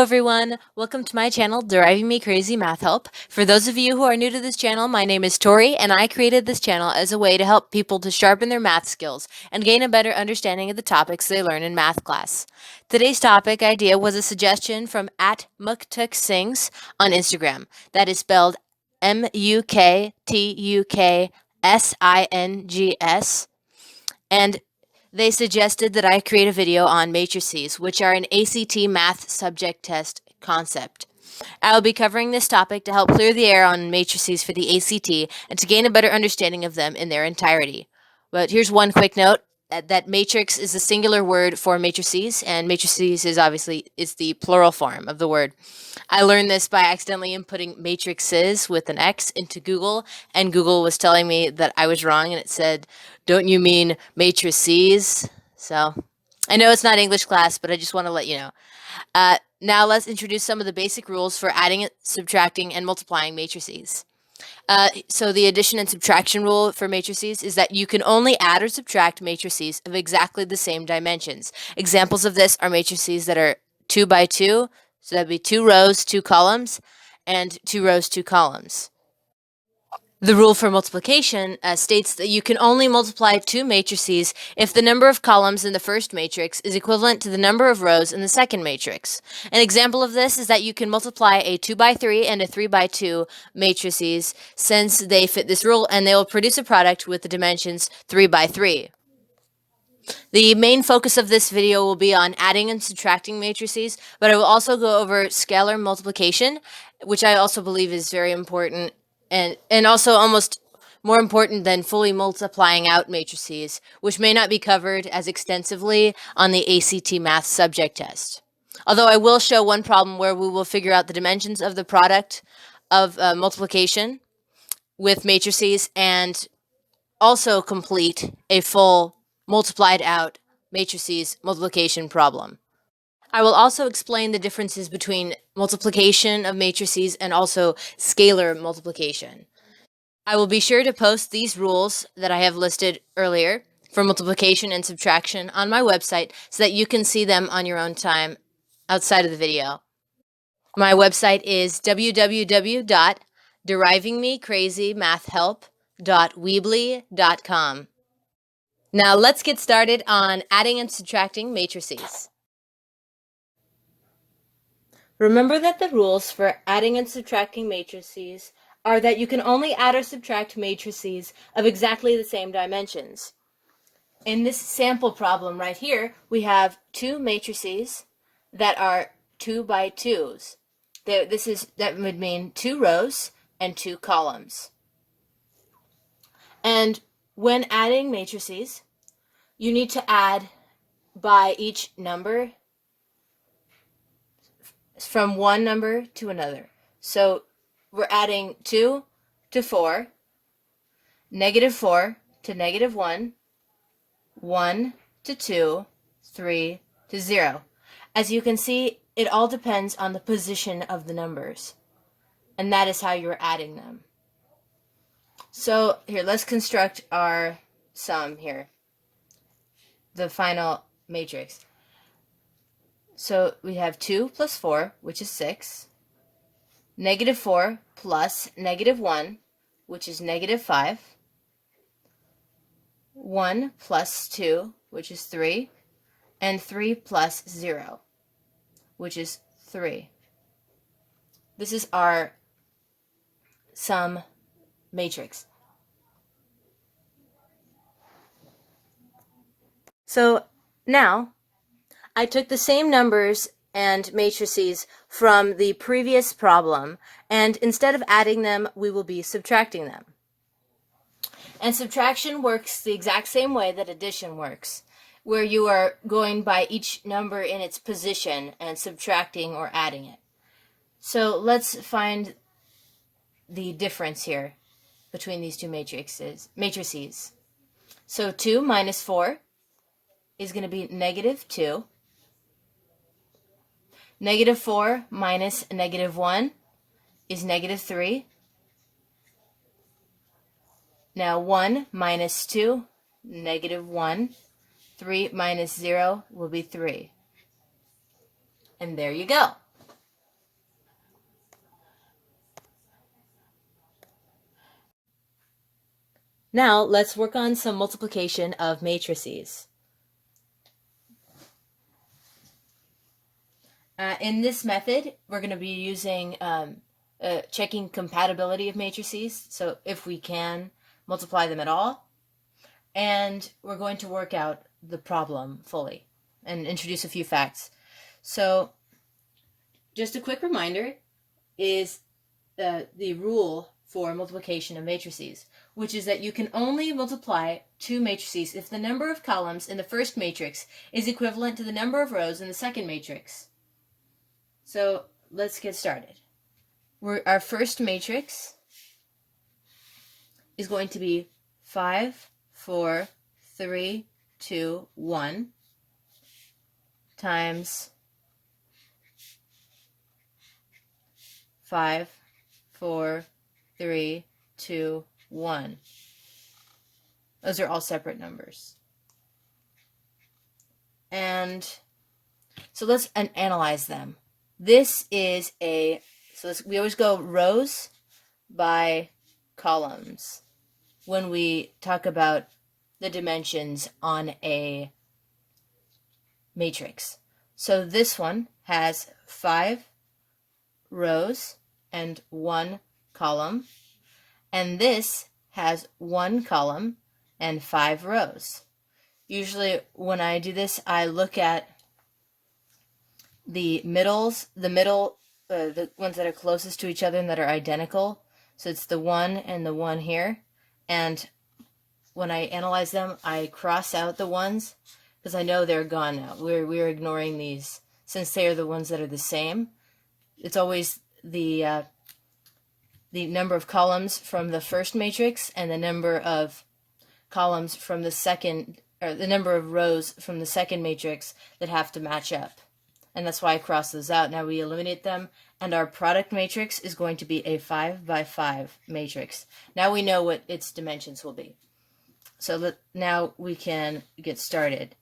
Hello everyone, welcome to my channel, Deriving Me Crazy Math Help. For those of you who are new to this channel, my name is Tori and I created this channel as a way to help people to sharpen their math skills and gain a better understanding of the topics they learn in math class. Today's topic idea was a suggestion from @muktuksings on Instagram. That is spelled MUKTUKSINGS. And they suggested that I create a video on matrices, which are an ACT math subject test concept. I will be covering this topic to help clear the air on matrices for the ACT and to gain a better understanding of them in their entirety. But here's one quick note that matrix is a singular word for matrices, and matrices is obviously the plural form of the word. I learned this by accidentally inputting matrices with an X into Google, and Google was telling me that I was wrong, and it said, "Don't you mean matrices?" So I know it's not English class, but I just want to let you know. Now let's introduce some of the basic rules for adding, subtracting, and multiplying matrices. So the addition and subtraction rule for matrices is that you can only add or subtract matrices of exactly the same dimensions. Examples of this are matrices that are 2 by 2, so that'd be 2 rows, 2 columns, and 2 rows, 2 columns. The rule for multiplication states that you can only multiply 2 matrices if the number of columns in the first matrix is equivalent to the number of rows in the second matrix. An example of this is that you can multiply a 2 by 3 and a 3 by 2 matrices since they fit this rule, and they will produce a product with the dimensions 3 by 3. The main focus of this video will be on adding and subtracting matrices, but I will also go over scalar multiplication, which I also believe is very important and also almost more important than fully multiplying out matrices, which may not be covered as extensively on the ACT math subject test. Although I will show one problem where we will figure out the dimensions of the product of multiplication with matrices and also complete a full multiplied out matrices multiplication problem. I will also explain the differences between multiplication of matrices and also scalar multiplication. I will be sure to post these rules that I have listed earlier for multiplication and subtraction on my website so that you can see them on your own time outside of the video. My website is www.derivingmecrazymathhelp.weebly.com. Now let's get started on adding and subtracting matrices. Remember that the rules for adding and subtracting matrices are that you can only add or subtract matrices of exactly the same dimensions. In this sample problem right here, we have 2 matrices that are 2 by 2s. That would mean 2 rows and 2 columns. And when adding matrices, you need to add by each number from one number to another. So we're adding 2 to 4, -4 to -1, 1 to 2, 3 to 0. As you can see, it all depends on the position of the numbers, and that is how you're adding them. So here, let's construct our sum here, the final matrix. So we have 2 plus 4, which is 6, -4 plus -1, which is -5, 1 plus 2, which is 3, and 3 plus 0, which is 3. This is our sum matrix. So now I took the same numbers and matrices from the previous problem, and instead of adding them, we will be subtracting them. And subtraction works the exact same way that addition works, where you are going by each number in its position and subtracting or adding it. So let's find the difference here between these two matrices. So 2 minus 4 is going to be -2. -4 minus -1 is -3. Now 1 minus 2, -1. 3 minus 0 will be 3. And there you go. Now let's work on some multiplication of matrices. In this method, we're going to be using checking compatibility of matrices, so if we can multiply them at all, and we're going to work out the problem fully and introduce a few facts. So just a quick reminder is the rule for multiplication of matrices, which is that you can only multiply two matrices if the number of columns in the first matrix is equivalent to the number of rows in the second matrix. So let's get started. Our first matrix is going to be 5, 4, 3, 2, 1 times 5, 4, 3, 2, 1. Those are all separate numbers. And so let's analyze them. This is we always go rows by columns when we talk about the dimensions on a matrix. So this one has 5 rows and 1 column, and this has 1 column and 5 rows. Usually when I do this, I look at the ones that are closest to each other and that are identical. So it's the 1 and the 1 here, and when I analyze them, I cross out the ones because I know they're gone now. We're ignoring these since they are the ones that are the same. It's always the number of columns from the first matrix and the number of columns from the second, or the number of rows from the second matrix that have to match up. And that's why I cross those out. Now we eliminate them, and our product matrix is going to be a 5 by 5 matrix. Now we know what its dimensions will be. So now we can get started.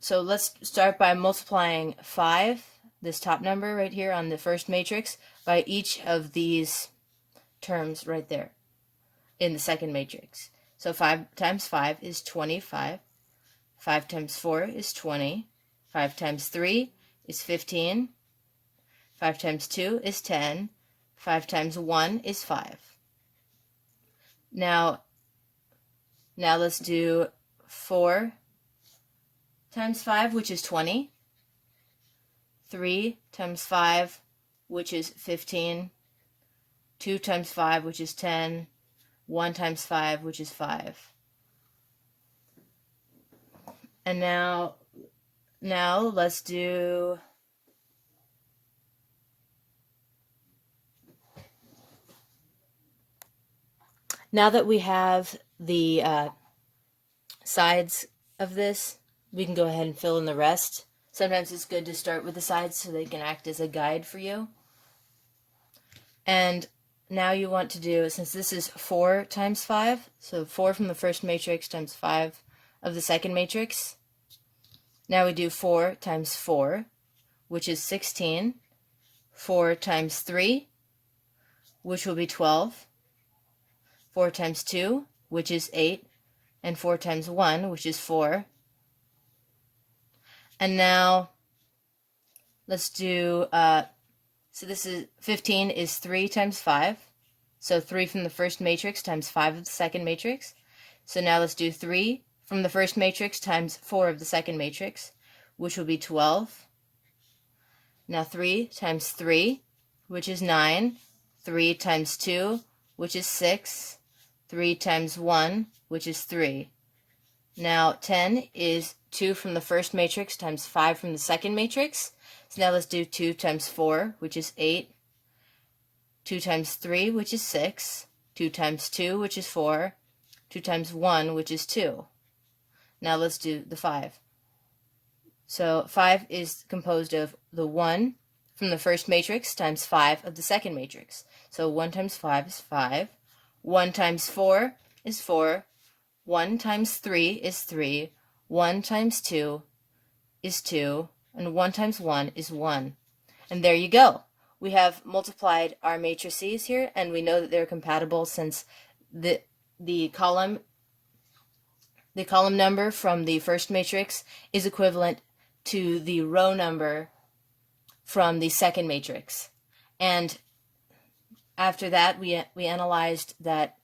So let's start by multiplying 5, this top number right here on the first matrix, by each of these terms right there in the second matrix. So 5 times 5 is 25. 5 times 4 is 20. 5 times 3 is 15. 5 times 2 is 10. 5 times 1 is 5. Now let's do 4 times 5, which is 20. 3 times 5, which is 15. 2 times 5, which is 10. 1 times 5, which is 5. And now let's do now that we have the sides of this, we can go ahead and fill in the rest. Sometimes it's good to start with the sides so they can act as a guide for you. And now you want to do, since this is 4 times 5, so 4 from the first matrix times 5 of the second matrix. Now we do 4 times 4, which is 16. 4 times 3, which will be 12. 4 times 2, which is 8. And 4 times 1, which is 4. And now let's do, so this is 15 is 3 times 5. So 3 from the first matrix times 5 of the second matrix. So now let's do 3 from the first matrix times 4 of the second matrix, which will be 12. Now 3 times 3, which is 9. 3 times 2, which is 6. 3 times 1, which is 3. Now 10 is 2 from the first matrix times 5 from the second matrix. So now let's do 2 times 4, which is 8. 2 times 3, which is 6. 2 times 2, which is 4. 2 times 1, which is 2. Now let's do the 5. So 5 is composed of the 1 from the first matrix times 5 of the second matrix. So 1 times 5 is 5. 1 times 4 is 4. 1 times 3 is 3. 1 times 2 is 2. And 1 times 1 is 1. And there you go. We have multiplied our matrices here, and we know that they're compatible since the column number from the first matrix is equivalent to the row number from the second matrix. And after that, we analyzed that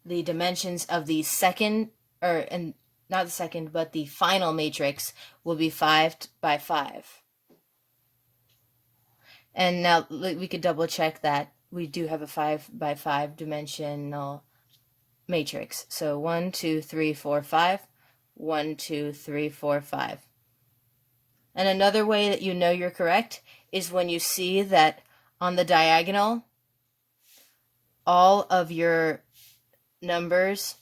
the dimensions of the second, and not the second, but the final matrix will be 5 by 5. And now we could double check that we do have a 5 by 5 dimensional matrix. So 1, 2, 3, 4, 5. 1, 2, 3, 4, 5. And another way that you know you're correct is when you see that on the diagonal, all of your numbers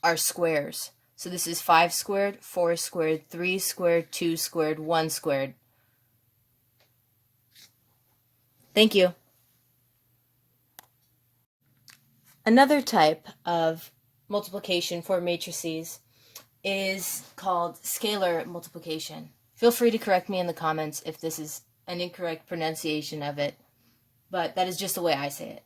are squares. So this is 5 squared, 4 squared, 3 squared, 2 squared, 1 squared. Thank you. Another type of multiplication for matrices is called scalar multiplication. Feel free to correct me in the comments if this is an incorrect pronunciation of it, but that is just the way I say it.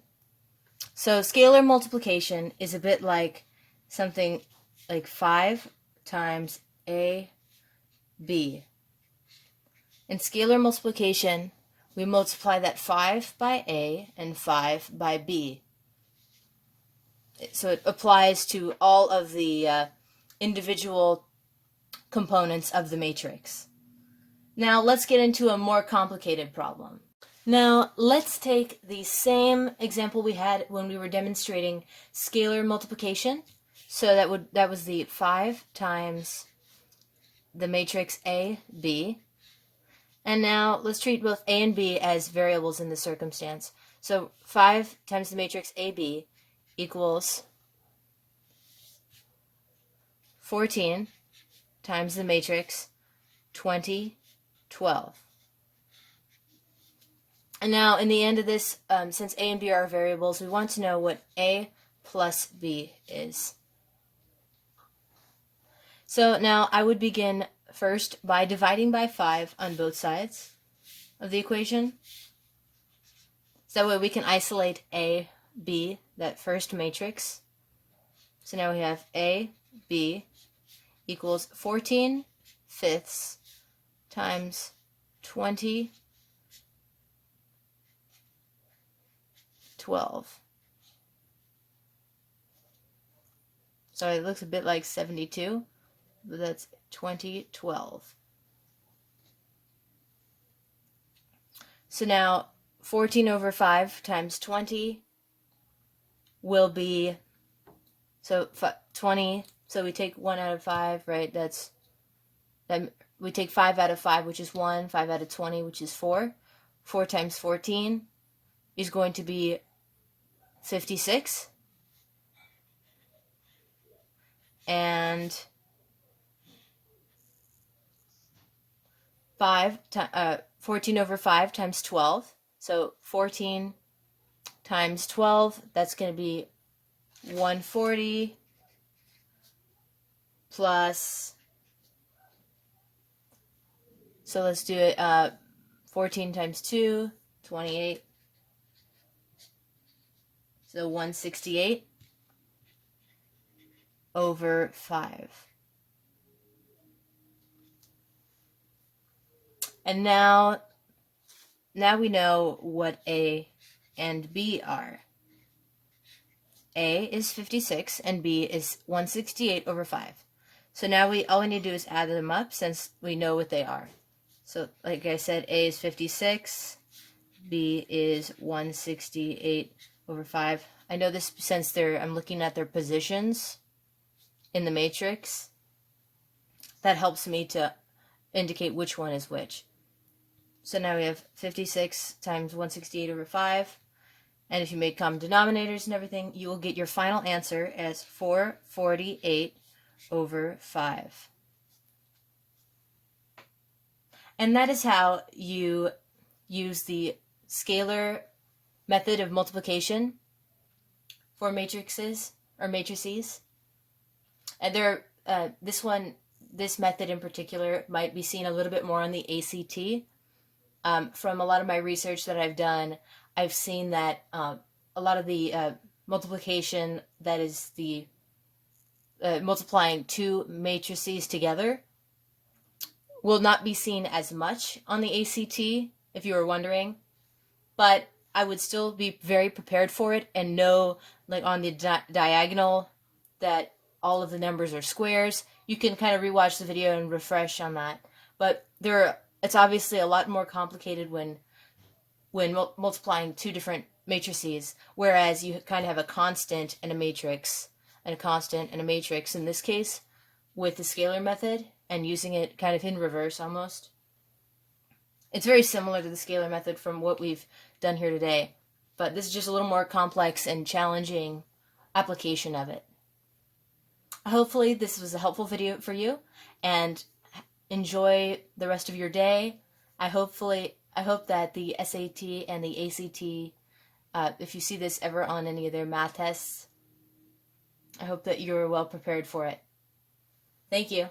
So scalar multiplication is a bit like something like 5 times a b. In scalar multiplication, we multiply that 5 by a and 5 by b. So it applies to all of the individual components of the matrix. Now let's get into a more complicated problem. Now let's take the same example we had when we were demonstrating scalar multiplication. So that was the 5 times the matrix A, B. And now let's treat both A and B as variables in this circumstance. So 5 times the matrix AB equals 14 times the matrix 20, 12. And now in the end of this, since A and B are variables, we want to know what A plus B is. So now I would begin first by dividing by 5 on both sides of the equation. So that way we can isolate A, B, that first matrix. So now we have A, B equals 14 fifths times 20, 12. So it looks a bit like 72, but that's 20, 12. So now 14 over 5 times 20 will be, so 20, so we take 1 out of 5, right? We take 5 out of 5, which is 1, 5 out of 20, which is 4. 4 times 14 is going to be 56. And 14 over 5 times 12. So 14 times 12, that's going to be 140 plus, so let's do it, 14 times 2, 28. So 168 over 5. And now we know what A and B are. A is 56 and B is 168 over 5. So now all we need to do is add them up since we know what they are. So like I said, A is 56, B is 168 over 5. I know this since I'm looking at their positions in the matrix. That helps me to indicate which one is which. So now we have 56 times 168 over 5. And if you make common denominators and everything, you will get your final answer as 448 over 5. And that is how you use the scalar method of multiplication for matrices or matrices. And this method in particular might be seen a little bit more on the ACT. From a lot of my research that I've done, I've seen that a lot of the multiplication that is the multiplying two matrices together will not be seen as much on the ACT, if you were wondering, but I would still be very prepared for it and know, like on the diagonal, that all of the numbers are squares. You can kind of rewatch the video and refresh on that. But it's obviously a lot more complicated when multiplying two different matrices, whereas you kind of have a constant and a matrix, and a constant and a matrix in this case with the scalar method and using it kind of in reverse almost. It's very similar to the scalar method from what we've done here today, but this is just a little more complex and challenging application of it. Hopefully this was a helpful video for you, and enjoy the rest of your day. I hope that the SAT and the ACT, if you see this ever on any of their math tests, I hope that you're well prepared for it. Thank you.